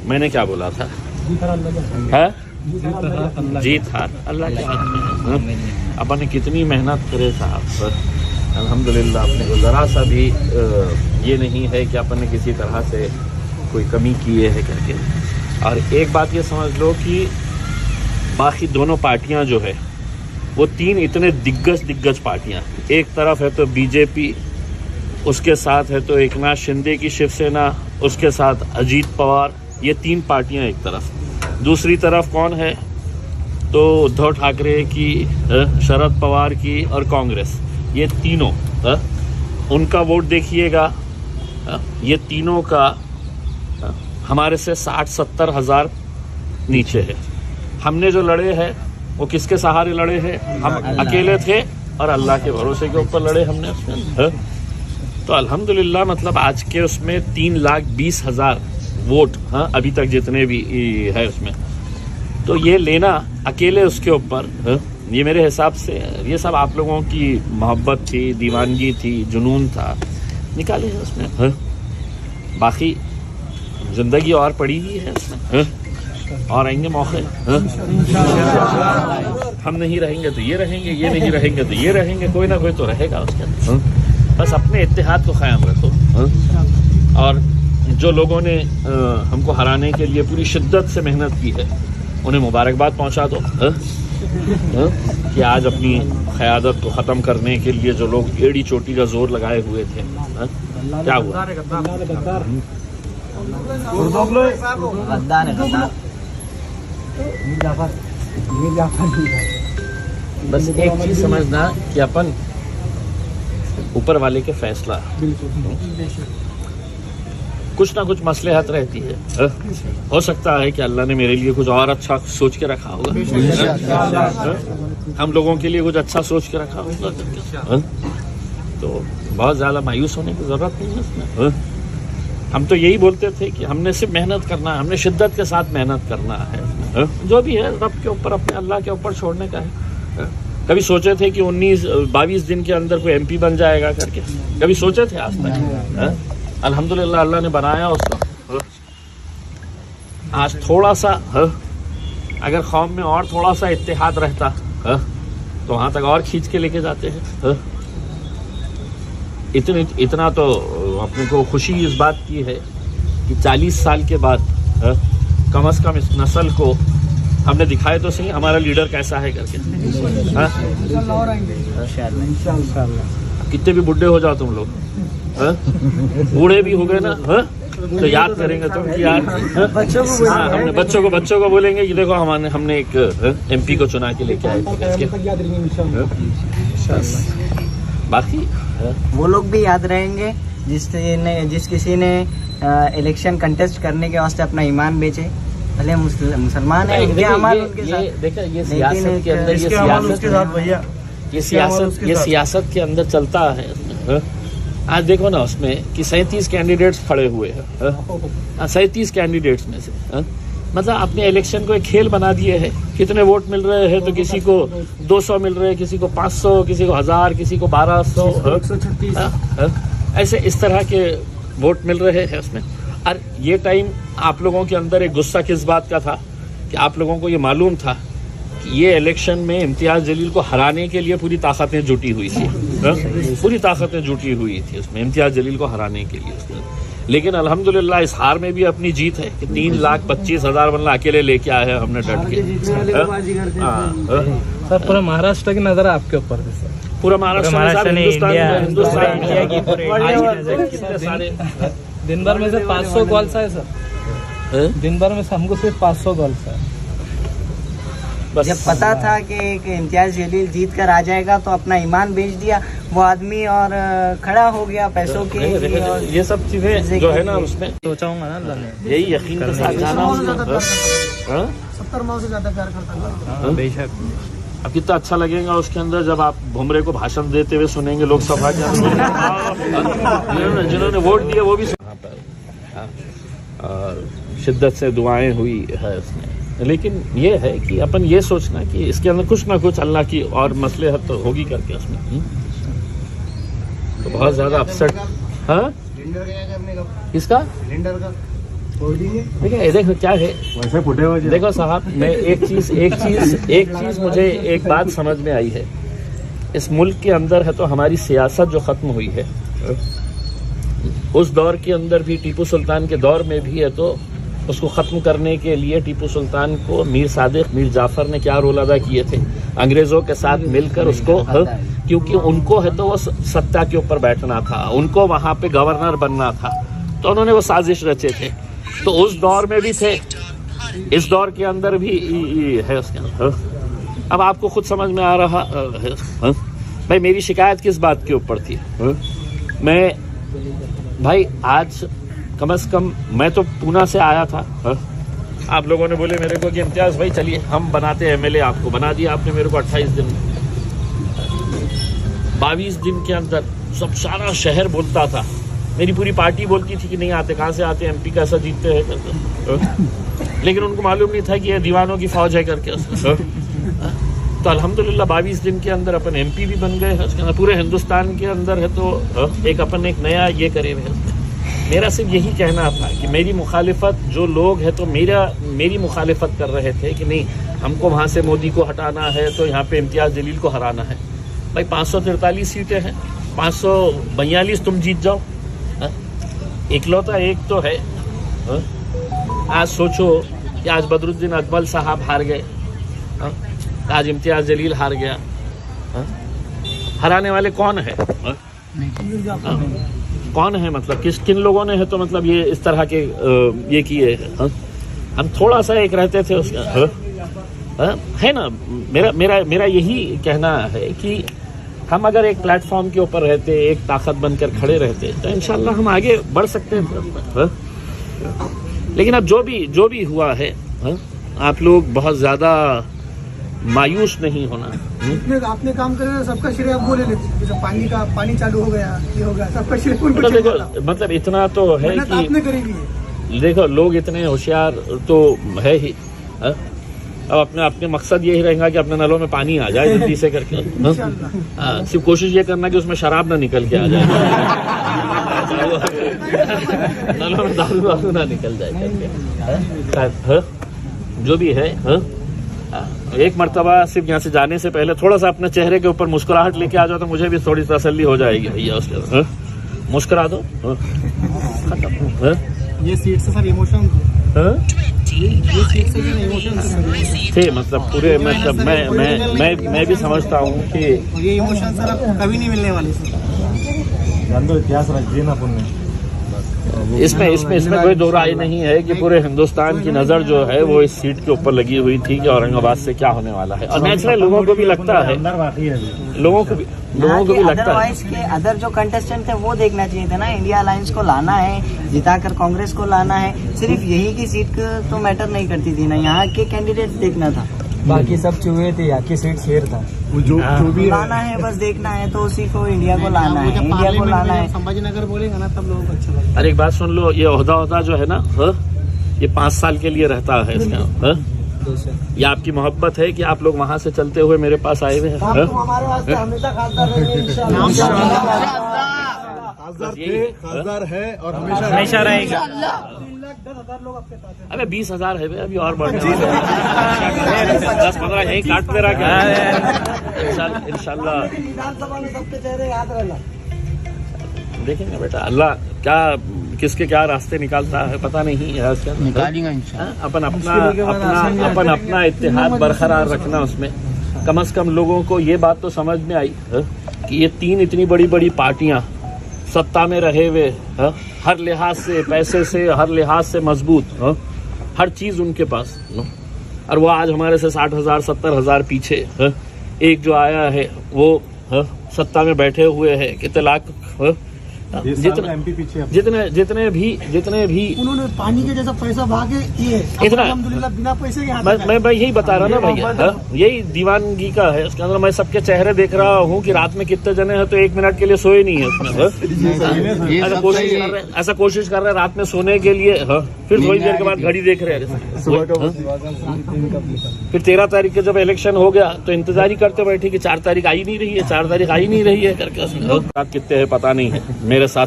मैंने क्या बोला था? जीत हार अल्लाह के हाथ में है। अपन ने कितनी मेहनत करे साहब, अल्हम्दुलिल्लाह अपने को ज़रा सा भी ये नहीं है कि अपन ने किसी तरह से कोई कमी की है करके। और एक बात ये समझ लो कि बाकी दोनों पार्टियां जो है वो तीन इतने दिग्गज पार्टियां, एक तरफ है तो बीजेपी, उसके साथ है तो एकनाथ शिंदे की शिवसेना, उसके साथ अजीत पवार, ये तीन पार्टियां एक तरफ। दूसरी तरफ कौन है तो उद्धव ठाकरे की, शरद पवार की और कांग्रेस, ये तीनों उनका वोट देखिएगा। ये तीनों का हमारे से 60-70 हज़ार नीचे है। हमने जो लड़े हैं वो किसके सहारे लड़े हैं? हम अकेले थे और अल्लाह के भरोसे के ऊपर लड़े हमने उसमें। तो अल्हम्दुलिल्लाह मतलब आज के उसमें 3,20,000 वोट अभी तक जितने भी है उसमें, तो ये लेना अकेले उसके ऊपर, ये मेरे हिसाब से ये सब आप लोगों की मोहब्बत थी, दीवानगी थी, जुनून था, निकाले हैं उसमें। बाकी जिंदगी और पड़ी हुई है उसमें, और आएंगे मौके। हम नहीं रहेंगे तो ये रहेंगे, ये नहीं रहेंगे तो ये रहेंगे, कोई ना कोई तो रहेगा उसके अंदर। बस अपने इत्तेहाद को कायम रखो। और जो लोगों ने हमको हराने के लिए पूरी शिद्दत से मेहनत की है उन्हें मुबारकबाद पहुंचा दो। कि आज अपनी क़यादत को ख़त्म करने के लिए जो लोग एड़ी चोटी का जोर लगाए हुए थे, क्या हुआ? बस एक चीज समझना कि अपन ऊपर वाले के फैसला, कुछ ना कुछ मसलहत रहती है। हो सकता है कि अल्लाह ने मेरे लिए कुछ और अच्छा सोच के रखा होगा, हम लोगों के लिए कुछ अच्छा सोच के रखा होगा। तो बहुत ज़्यादा मायूस होने की ज़रूरत नहीं है इसमें। हम तो यही बोलते थे कि हमने सिर्फ मेहनत करना है, हमने शिद्दत के साथ मेहनत करना है। जो भी है रब के ऊपर, अपने अल्लाह के ऊपर छोड़ने का है। कभी सोचे थे कि 19-22 दिन के अंदर कोई MP बन जाएगा करके? कभी सोचे थे आज तक? अल्हम्दुलिल्लाह अल्लाह ने बनाया उसको। आज थोड़ा सा अगर कौम में और थोड़ा सा इत्तेहाद रहता तो वहाँ तक और खींच के लेके जाते हैं। इतना तो अपने को खुशी इस बात की है कि 40 साल के बाद कम से कम इस नस्ल को हमने दिखाए तो सही हमारा लीडर कैसा है करके। कितने भी बुढ़े हो जाओ तुम लोग, बूढ़े भी हो गए ना, तो याद करेंगे तुम कि यार हमने बच्चों को बोलेंगे कि देखो हमने एक MP को चुना के लेके आए थे। बाकी वो लोग भी याद रहेंगे जिस किसी ने इलेक्शन कंटेस्ट करने के वास्ते अपना ईमान बेचे, भले मुसलमान है, उनके अमाल उनके साथ। देखा ये सियासत के अंदर, ये सियासत के अंदर चलता है। आज देखो ना उसमें कि 37 कैंडिडेट्स खड़े हुए हैं, 37 कैंडिडेट्स में से मतलब अपने इलेक्शन को एक खेल बना दिए हैं। कितने वोट मिल रहे हैं तो किसी को 200 मिल रहे हैं, किसी को 500, किसी को 1000, किसी को 1200, ऐसे इस तरह के वोट मिल रहे हैं उसमें। और ये टाइम आप लोगों के अंदर एक गुस्सा किस बात का था कि आप लोगों को ये मालूम था कि ये इलेक्शन में इम्तियाज़ जलील को हराने के लिए पूरी ताकतें जुटी हुई थी, पूरी ताकतें जुटी हुई थी उसमें इम्तियाज़ जलील को हराने के लिए उसमें। लेकिन अल्हम्दुलिल्लाह इस हार में भी अपनी जीत है कि 3,25,000 बल्ला अकेले लेके आए हैं हमने डट के। सर पूरा महाराष्ट्र की नजर है आपके ऊपर? पूरा महाराष्ट्र में, हिंदुस्तान कितने सारे दिन भर में से 500 कॉल्स है सर, दिन भर में हमको सिर्फ 500 कॉल्स है। जब पता था कि इम्तियाज जलील जीत कर आ जाएगा तो अपना ईमान बेच दिया वो आदमी और खड़ा हो गया पैसों के लिए। और ये सब चीजें जो है ना उसमें सोचा हूँ ना अल्लाह ने, यही यकीन के साथ जाना होगा। 70 माह से ज्यादा प्यार करता है बेशक। अब कितना अच्छा लगेगा उसके अंदर जब आप भुमरे को भाषण देते हुए सुनेंगे लोकसभा के अंदर। जिन्होंने वोट दिया वो भी वहाँ पर और शिद्दत से दुआएं हुई है उसमें। लेकिन ये है कि अपन ये सोचना कि इसके अंदर कुछ ना कुछ अल्लाह की और मसलहत तो होगी करके उसमें। तो बहुत ज्यादा अपसेट। हाँ किसका? देखिए देखो क्या है, वैसे फुटे हुए देखो साहब, मैं एक चीज मुझे एक बात समझ में आई है, इस मुल्क के अंदर है तो हमारी सियासत जो खत्म हुई है, उस दौर के अंदर भी टीपू सुल्तान के दौर में भी है तो उसको ख़त्म करने के लिए टीपू सुल्तान को मीर सादिक, मीर जाफ़र ने क्या रोल अदा किए थे, अंग्रेज़ों के साथ मिलकर उसको, क्योंकि उनको है तो वो सत्ता के ऊपर बैठना था, उनको वहाँ पे गवर्नर बनना था, तो उन्होंने वो साजिश रचे थे, तो उस दौर में भी थे, इस दौर के अंदर भी है उसके अंदर। अब आपको खुद समझ में आ रहा है भाई मेरी शिकायत किस बात के ऊपर थी। मैं भाई आज कम से कम मैं तो पूना से आया था, आप लोगों ने बोले मेरे को कि इम्तियाज़ भाई चलिए हम बनाते हैं एमएलए, आपको बना दिया आपने मेरे को 28 दिन, 22 दिन के अंदर सब सारा शहर बोलता था, मेरी पूरी पार्टी बोलती थी कि नहीं आते, कहाँ से आते, एमपी कैसा जीतते हैं, लेकिन उनको मालूम नहीं था कि ये दीवानों की फौज है करके। तो अल्हम्दुलिल्लाह 22 दिन के अंदर अपन एमपी भी बन गए हैं, उसके अंदर पूरे हिंदुस्तान के अंदर है तो एक अपन एक नया ये करे हैं। मेरा सिर्फ यही कहना था कि मेरी मुखालिफत जो लोग हैं तो मेरी मुखालिफत कर रहे थे कि नहीं हमको वहाँ से मोदी को हटाना है तो यहाँ पे इम्तियाज़ जलील को हराना है। भाई 543 सीटें हैं, 542 तुम जीत जाओ, इकलौता एक तो है। आज सोचो कि आज बदरुद्दीन अजमल साहब हार गए, आज इम्तियाज़ जलील हार गया, हराने वाले कौन है? कौन है, मतलब किन लोगों ने है तो मतलब ये इस तरह के ये किए। हम थोड़ा सा एक रहते थे उसका है ना। मेरा यही कहना है कि हम अगर एक प्लेटफॉर्म के ऊपर रहते, एक ताकत बनकर खड़े रहते तो इंशाल्लाह हम आगे बढ़ सकते हैं। लेकिन अब जो भी हुआ है, आप लोग बहुत ज़्यादा मायूस नहीं होना। आपने काम करे सबका श्रेय आप बोले लेते, जैसे पानी चालू हो गया, ये हो गया, सबका श्रेय उनको देखो मतलब इतना तो है कि आपने करी भी है। देखो लोग इतने होशियार तो है ही, अब अपने मकसद यही रहेगा कि अपने नलों में पानी आ जाए जल्दी से करके। सिर्फ कोशिश ये करना कि उसमें शराब ना निकल के आ जाए, नलों में दारू ना निकल जाए करके। जो भी है, एक मर्तबा सिर्फ यहाँ से जाने से पहले थोड़ा सा अपने चेहरे के ऊपर मुस्कुराहट लेके आ जाओ तो मुझे भी थोड़ी तसल्ली हो जाएगी भैया। उसके मुस्कुरा दो, खत्म। ये सीट से सर इमोशन ये सीट से इमोशन थे, मतलब पूरे मतलब मैं भी समझता हूँ कि ये इमोशन सर कभी नहीं मिलने वाले सर। इतिहास रखिए ना पुण्य। इसमें कोई दो राय नहीं है कि पूरे हिंदुस्तान की नजर जो है वो इस सीट के ऊपर लगी हुई थी कि औरंगाबाद से क्या होने वाला है। और नेचुरल लोगों को भी लगता है, लोगों को भी लगता है कि अदर जो कंटेस्टेंट थे वो देखना चाहिए था ना, इंडिया अलायंस को लाना है, जिताकर कांग्रेस को लाना है, सिर्फ यही की सीट तो मैटर नहीं करती थी ना, यहाँ के कैंडिडेट देखना था, बाकी सब चूहे थे, यहाँ की सीट शेर था। जो भी लाना है बस देखना है तो उसी को इंडिया को लाना है, इंडिया को लाना है। संभाजीनगर बोलेगा ना तब लोगों को अच्छा लगेगा। अरे एक बात सुन लो, ये ओहदा जो है ना, ये 5 साल के लिए रहता है इसका। ये आपकी मोहब्बत है कि आप लोग वहाँ से चलते हुए मेरे पास आए हुए हैं। हमारे वास्ते हमेशा खासदार खासदार है और हमेशा रहेगा। 3,10,000 लोग आपके साथ हैं। अबे 20,000 है अभी और बढ़ने 10-15 यही काट दे रहा क्या? इंशाल्लाह विधानसभा में सबके चेहरे याद रहना। देखेंगे बेटा, अल्लाह क्या किसके क्या रास्ते निकालता है पता नहीं है। निकालेंगे अपन अपना इत्तेहाद बरकरार रखना, उसमें कम से कम लोगों को ये बात तो समझ में आई कि ये 3 इतनी बड़ी बड़ी पार्टियां सत्ता में रहे हुए, हर लिहाज से, पैसे से, हर लिहाज से मजबूत, हर चीज उनके पास, और वो आज हमारे से 60,000 70,000 पीछे। एक जो आया है वो सत्ता में बैठे हुए है, कितने लाख जितने भी उन्होंने पानी के जैसा पैसा भागे किए, इतना अल्हम्दुलिल्लाह बिना पैसे के। मैं यही बता रहा ना भैया, यही दीवानगी का है। उसके अंदर मैं सबके चेहरे देख रहा हूँ कि रात में कितने जने हैं तो 1 मिनट के लिए सोए नहीं है उसमें। ऐसा कोशिश कर रहे हैं रात में सोने के लिए, फिर थोड़ी देर के बाद घड़ी देख रहे हैं। फिर 13 तारीख के जब इलेक्शन हो गया तो इंतजार ही करते बैठे कि 4 तारीख आई नहीं रही है, 4 तारीख आई नहीं रही है करके। रात कितने है पता नहीं है, मेरे साथ